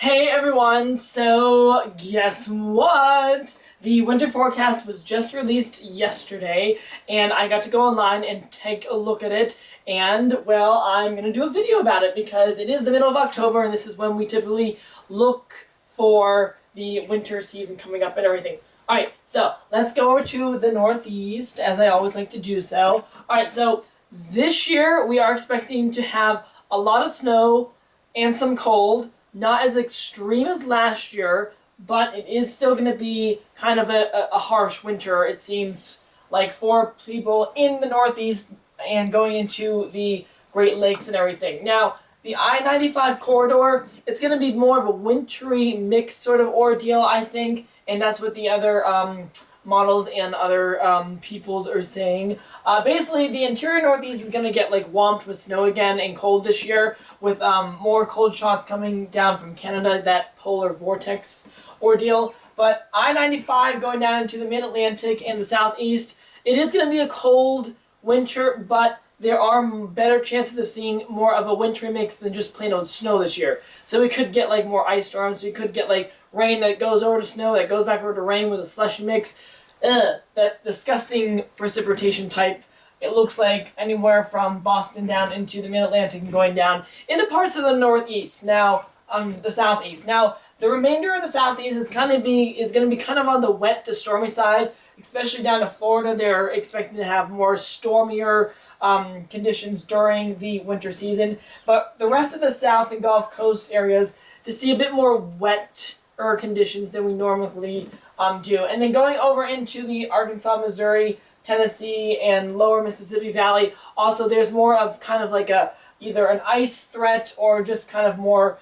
Hey everyone, so guess what? The winter forecast was just released yesterday and I got to go online and take a look at it, and well, I'm going to do a video about it because it is the middle of October and this is when we typically look for the winter season coming up and everything. Alright, so let's go over to the Northeast as I always like to do so. Alright, so this year we are expecting to have a lot of snow and some cold. Not as extreme as last year, but it is still going to be kind of a harsh winter, it seems like, for people in the Northeast and going into the Great Lakes and everything. Now, the I-95 corridor, it's going to be more of a wintry mixed sort of ordeal, I think, and that's what the other models and other peoples are saying. Basically, the interior Northeast is going to get like whomped with snow again and cold this year, with more cold shots coming down from Canada, that polar vortex ordeal. But I-95 going down into the mid-Atlantic and the southeast, it is going to be a cold winter, but there are better chances of seeing more of a wintry mix than just plain old snow this year. So we could get like more ice storms, we could get like rain that goes over to snow, that goes back over to rain with a slushy mix. That disgusting precipitation type. It looks like anywhere from Boston down into the mid-Atlantic and going down into parts of the Northeast. Now, the Southeast. Now, the remainder of the Southeast is going to be kind of on the wet to stormy side, especially down to Florida. They're expecting to have more stormier conditions during the winter season. But the rest of the South and Gulf Coast areas to see a bit more wetter conditions than we normally do. And then going over into the Arkansas, Missouri, Tennessee, and lower Mississippi Valley, also there's more of kind of like either an ice threat or just kind of more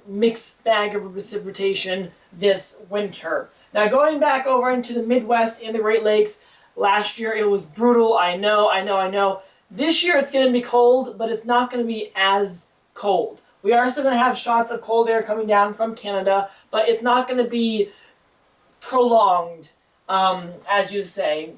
mixed bag of precipitation this winter. Now going back over into the Midwest and the Great Lakes, last year it was brutal, I know. This year it's going to be cold, but it's not going to be as cold. We are still going to have shots of cold air coming down from Canada, but it's not going to be prolonged, as you say,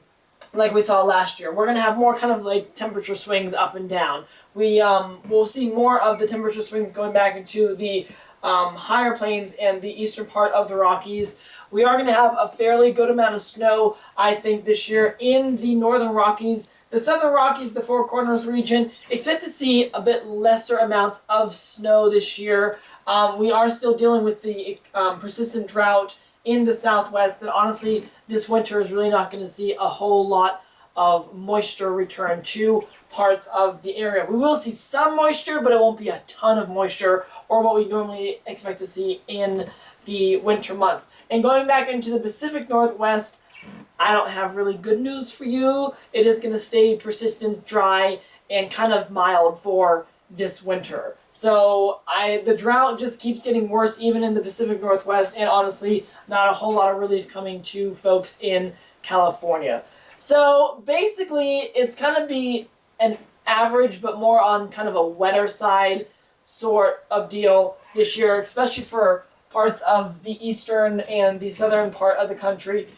like we saw last year. We're going to have more kind of like temperature swings up and down. We'll see more of the temperature swings going back into the higher plains and the eastern part of the Rockies. We are going to have a fairly good amount of snow, I think, this year in the northern Rockies. The southern Rockies, the Four Corners region, expect to see a bit lesser amounts of snow this year. We are still dealing with the persistent drought in the southwest, and honestly, this winter is really not going to see a whole lot of moisture return to parts of the area. We will see some moisture, but it won't be a ton of moisture, or what we normally expect to see in the winter months. And going back into the Pacific Northwest, I don't have really good news for you. It is going to stay persistent, dry, and kind of mild for this winter. So the drought just keeps getting worse even in the Pacific Northwest, and honestly, not a whole lot of relief coming to folks in California. So basically, it's going to be an average, but more on kind of a wetter side sort of deal this year, especially for parts of the eastern and the southern part of the country.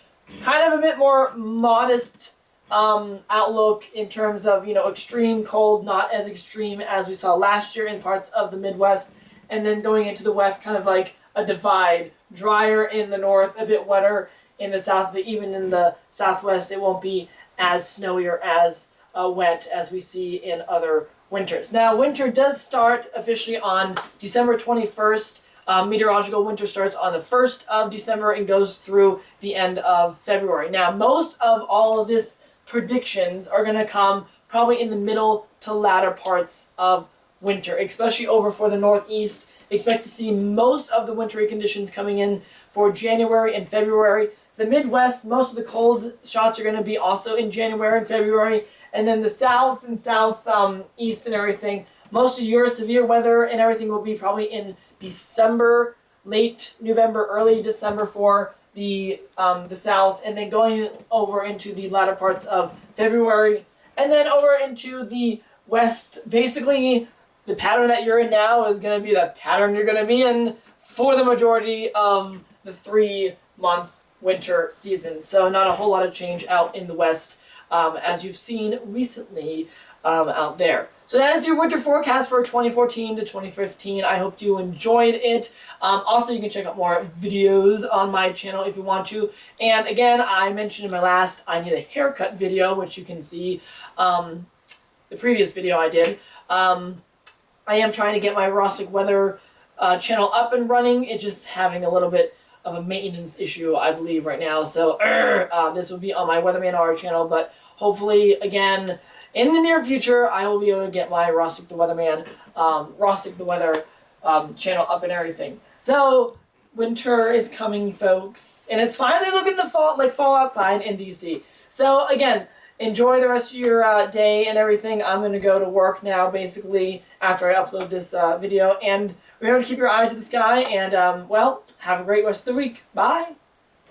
Kind of a bit more modest outlook in terms of, extreme cold, not as extreme as we saw last year in parts of the Midwest, and then going into the West, kind of like a divide. Drier in the north, a bit wetter in the south, but even in the southwest, it won't be as snowy or as wet as we see in other winters. Now, winter does start officially on December 21st. Meteorological winter starts on the 1st of December and goes through the end of February. Now, most of all of this predictions are going to come probably in the middle to latter parts of winter, especially over for the Northeast. Expect to see most of the wintry conditions coming in for January and February. The Midwest, most of the cold shots are going to be also in January and February. And then the South and Southeast and everything, most of your severe weather and everything will be probably in December, late November, early December for the South, and then going over into the latter parts of February, and then over into the West. Basically, the pattern that you're in now is going to be the pattern you're going to be in for the majority of the 3-month winter season. So not a whole lot of change out in the West, as you've seen recently out there. So So that is your winter forecast for 2014 to 2015. I hope you enjoyed it. Also, you can check out more videos on my channel if you want to. And again, I mentioned in my last I need a haircut video, which you can see the previous video I did. I am trying to get my Rustic Weather channel up and running. It's just having a little bit of a maintenance issue, I believe, right now. So this will be on my Weatherman R channel, but hopefully, again, in the near future, I will be able to get my Rustic the Weatherman, Rustic the Weather channel up and everything. So, winter is coming, folks, and it's finally looking to fall outside in DC. So, again, enjoy the rest of your day and everything. I'm going to go to work now, basically, after I upload this video, and remember to keep your eye to the sky, and, well, have a great rest of the week. Bye!